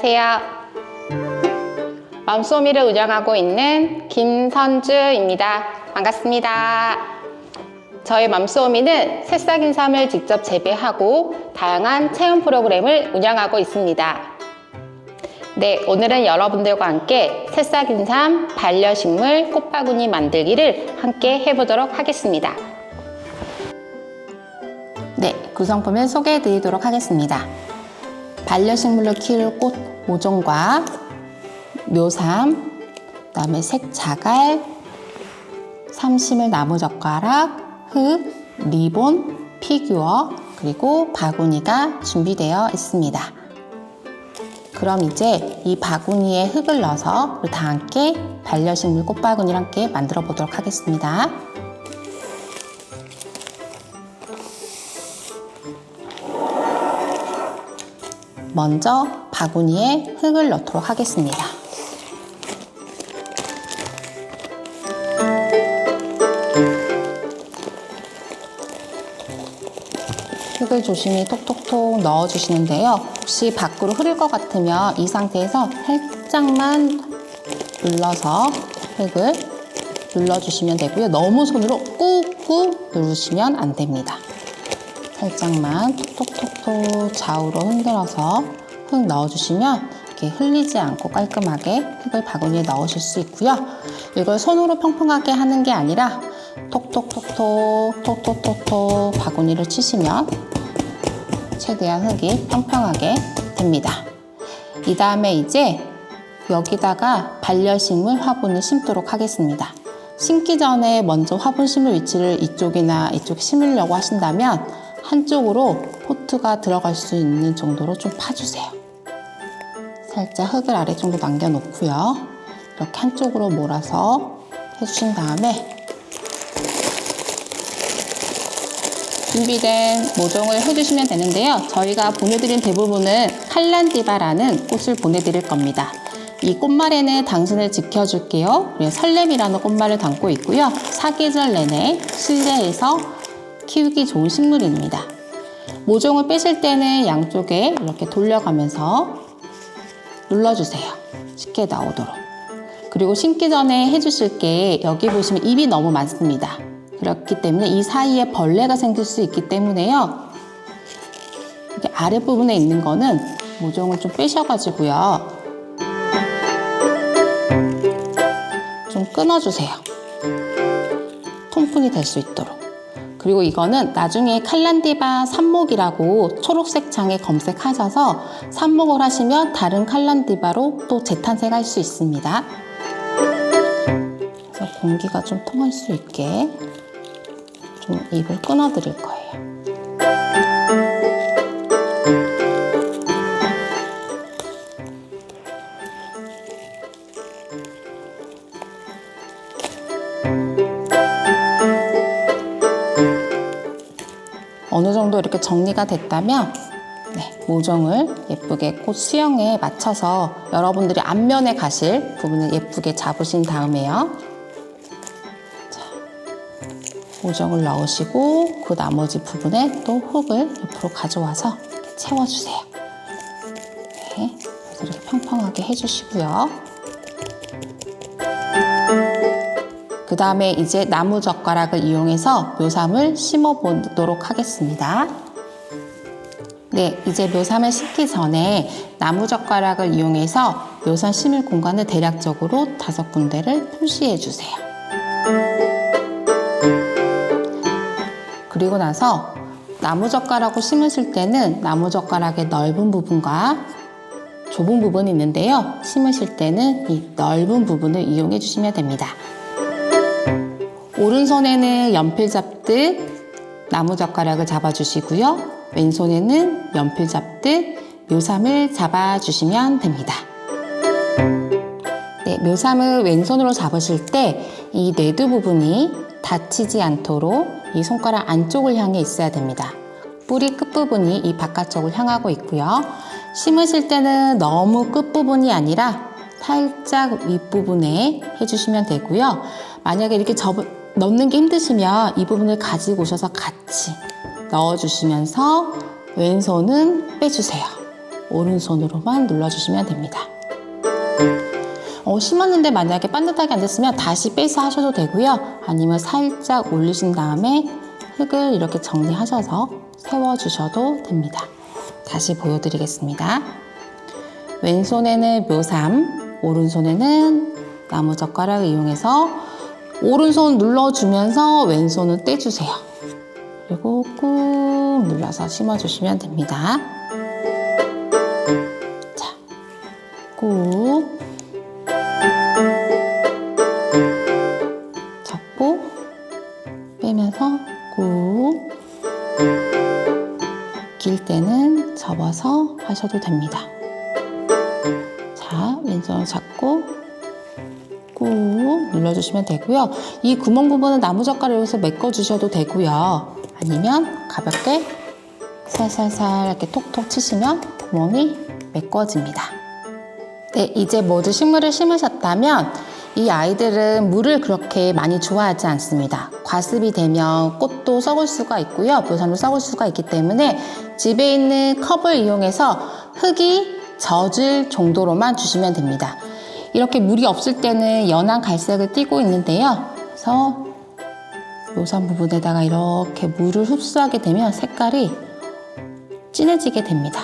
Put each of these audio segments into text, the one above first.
안녕하세요. 맘소미를 운영하고 있는 김선주입니다. 반갑습니다. 저희 맘소미는 새싹 인삼을 직접 재배하고 다양한 체험 프로그램을 운영하고 있습니다. 네, 오늘은 여러분들과 함께 새싹 인삼 반려식물 꽃바구니 만들기를 함께 해보도록 하겠습니다. 네, 구성품을 소개해 드리도록 하겠습니다. 반려식물로 키울 꽃 모종과 묘삼, 그 다음에 색자갈, 삼심을 나무젓가락, 흙, 리본, 피규어, 그리고 바구니가 준비되어 있습니다. 그럼 이제 이 바구니에 흙을 넣어서 우리 다 함께 반려식물 꽃바구니를 함께 만들어 보도록 하겠습니다. 먼저 바구니에 흙을 넣도록 하겠습니다. 흙을 조심히 톡톡톡 넣어주시는데요. 혹시 밖으로 흐를 것 같으면 이 상태에서 살짝만 눌러서 흙을 눌러주시면 되고요. 너무 손으로 꾹꾹 누르시면 안 됩니다. 살짝만 톡톡톡톡 좌우로 흔들어서 흙 넣어주시면 이렇게 흘리지 않고 깔끔하게 흙을 바구니에 넣으실 수 있고요. 이걸 손으로 평평하게 하는 게 아니라 톡톡톡톡 톡톡톡톡 바구니를 치시면 최대한 흙이 평평하게 됩니다. 이 다음에 이제 여기다가 반려식물 화분을 심도록 하겠습니다. 심기 전에 먼저 화분 심을 위치를 이쪽이나 이쪽에 심으려고 하신다면 한쪽으로 포트가 들어갈 수 있는 정도로 좀 파주세요. 살짝 흙을 아래쪽으로 남겨놓고요. 이렇게 한쪽으로 몰아서 해주신 다음에 준비된 모종을 해주시면 되는데요. 저희가 보내드린 대부분은 칼란디바라는 꽃을 보내드릴 겁니다. 이 꽃말에는 당신을 지켜줄게요. 설렘이라는 꽃말을 담고 있고요. 사계절 내내 실내에서 키우기 좋은 식물입니다. 모종을 빼실 때는 양쪽에 이렇게 돌려가면서 눌러주세요. 쉽게 나오도록. 그리고 심기 전에 해주실 게 여기 보시면 잎이 너무 많습니다. 그렇기 때문에 이 사이에 벌레가 생길 수 있기 때문에요. 이렇게 아랫부분에 있는 거는 모종을 좀 빼셔가지고요. 좀 끊어주세요. 통풍이 될 수 있도록. 그리고 이거는 나중에 칼란디바 삽목이라고 초록색 창에 검색하셔서 삽목을 하시면 다른 칼란디바로 또 재탄생할 수 있습니다. 그래서 공기가 좀 통할 수 있게 좀 잎을 끊어 드릴 거예요. 어느 정도 이렇게 정리가 됐다면 모종을 예쁘게 꽃 수영에 맞춰서 여러분들이 앞면에 가실 부분을 예쁘게 잡으신 다음에요. 자, 모종을 넣으시고 그 나머지 부분에 또 흙을 옆으로 가져와서 채워주세요. 네, 그래서 이렇게 평평하게 해주시고요. 그 다음에 이제 나무젓가락을 이용해서 묘삼을 심어 보도록 하겠습니다. 네, 이제 묘삼을 심기 전에 나무젓가락을 이용해서 묘삼 심을 공간을 대략적으로 5군데를 표시해 주세요. 그리고 나서 나무젓가락으로 심으실 때는 나무젓가락의 넓은 부분과 좁은 부분이 있는데요. 심으실 때는 이 넓은 부분을 이용해 주시면 됩니다. 오른손에는 연필 잡듯 나무젓가락을 잡아주시고요. 왼손에는 연필 잡듯 묘삼을 잡아주시면 됩니다. 네, 묘삼을 왼손으로 잡으실 때 이 내두 부분이 다치지 않도록 이 손가락 안쪽을 향해 있어야 됩니다. 뿌리 끝부분이 이 바깥쪽을 향하고 있고요. 심으실 때는 너무 끝부분이 아니라 살짝 윗부분에 해주시면 되고요. 만약에 이렇게 넣는 게 힘드시면 이 부분을 가지고 오셔서 같이 넣어주시면서 왼손은 빼주세요. 오른손으로만 눌러주시면 됩니다. 심었는데 만약에 반듯하게 안 됐으면 다시 빼서 하셔도 되고요. 아니면 살짝 올리신 다음에 흙을 이렇게 정리하셔서 세워주셔도 됩니다. 다시 보여드리겠습니다. 왼손에는 묘삼, 오른손에는 나무젓가락을 이용해서 오른손 눌러주면서 왼손은 떼주세요. 그리고 꾹 눌러서 심어주시면 됩니다. 자, 꾹 잡고 빼면서 꾹, 길 때는 접어서 하셔도 됩니다. 자, 왼손을 잡고 꾹 눌러주시면 되고요. 이 구멍 부분은 나무젓가락을 해서 메꿔주셔도 되고요. 아니면 가볍게 살살살 이렇게 톡톡 치시면 구멍이 메꿔집니다. 네, 이제 모두 식물을 심으셨다면 이 아이들은 물을 그렇게 많이 좋아하지 않습니다. 과습이 되면 꽃도 썩을 수가 있고요. 묘삼도 썩을 수가 있기 때문에 집에 있는 컵을 이용해서 흙이 젖을 정도로만 주시면 됩니다. 이렇게 물이 없을 때는 연한 갈색을 띠고 있는데요. 그래서 묘삼 부분에다가 이렇게 물을 흡수하게 되면 색깔이 진해지게 됩니다.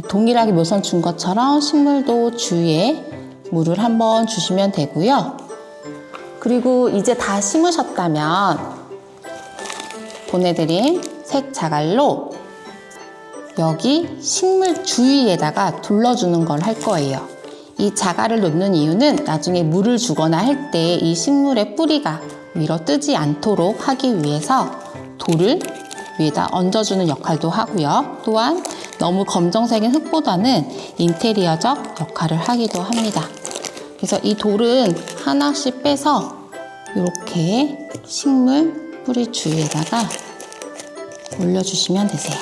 동일하게 묘삼 준 것처럼 식물도 주위에 물을 한번 주시면 되고요. 그리고 이제 다 심으셨다면 보내드린 색 자갈로 여기 식물 주위에다가 둘러주는 걸 할 거예요. 이 자갈을 놓는 이유는 나중에 물을 주거나 할 때 이 식물의 뿌리가 위로 뜨지 않도록 하기 위해서 돌을 위에다 얹어주는 역할도 하고요. 또한 너무 검정색인 흙보다는 인테리어적 역할을 하기도 합니다. 그래서 이 돌은 하나씩 빼서 이렇게 식물 뿌리 주위에다가 올려주시면 되세요.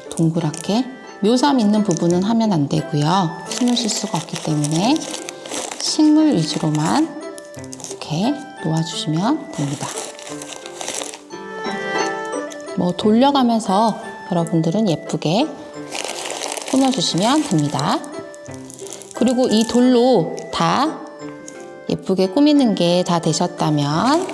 동그랗게. 묘삼 있는 부분은 하면 안 되고요. 심을 수가 없기 때문에 식물 위주로만 이렇게 놓아주시면 됩니다. 돌려가면서 여러분들은 예쁘게 꾸며주시면 됩니다. 그리고 이 돌로 다 예쁘게 꾸미는 게 다 되셨다면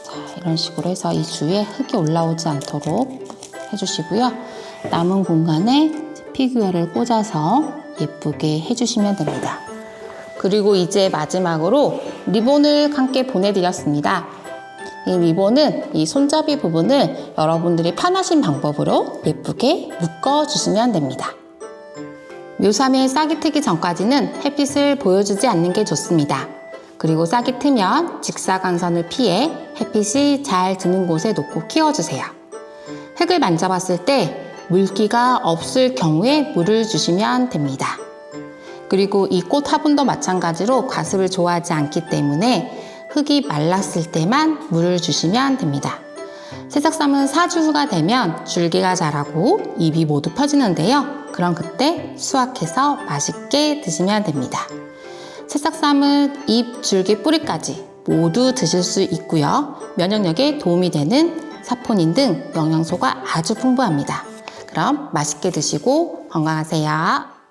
자, 이런 식으로 해서 이 주위에 흙이 올라오지 않도록 해주시고요. 남은 공간에 피규어를 꽂아서 예쁘게 해주시면 됩니다. 그리고 이제 마지막으로 리본을 함께 보내드렸습니다. 이 리본은 이 손잡이 부분을 여러분들이 편하신 방법으로 예쁘게 묶어주시면 됩니다. 묘삼에 싹이 트기 전까지는 햇빛을 보여주지 않는 게 좋습니다. 그리고 싹이 트면 직사광선을 피해 햇빛이 잘 드는 곳에 놓고 키워주세요. 흙을 만져봤을 때 물기가 없을 경우에 물을 주시면 됩니다. 그리고 이 꽃 화분도 마찬가지로 과습을 좋아하지 않기 때문에 흙이 말랐을 때만 물을 주시면 됩니다. 새싹삼은 4주 후가 되면 줄기가 자라고 잎이 모두 펴지는데요. 그럼 그때 수확해서 맛있게 드시면 됩니다. 새싹삼은 잎, 줄기, 뿌리까지 모두 드실 수 있고요. 면역력에 도움이 되는 사포닌 등 영양소가 아주 풍부합니다. 그럼 맛있게 드시고 건강하세요.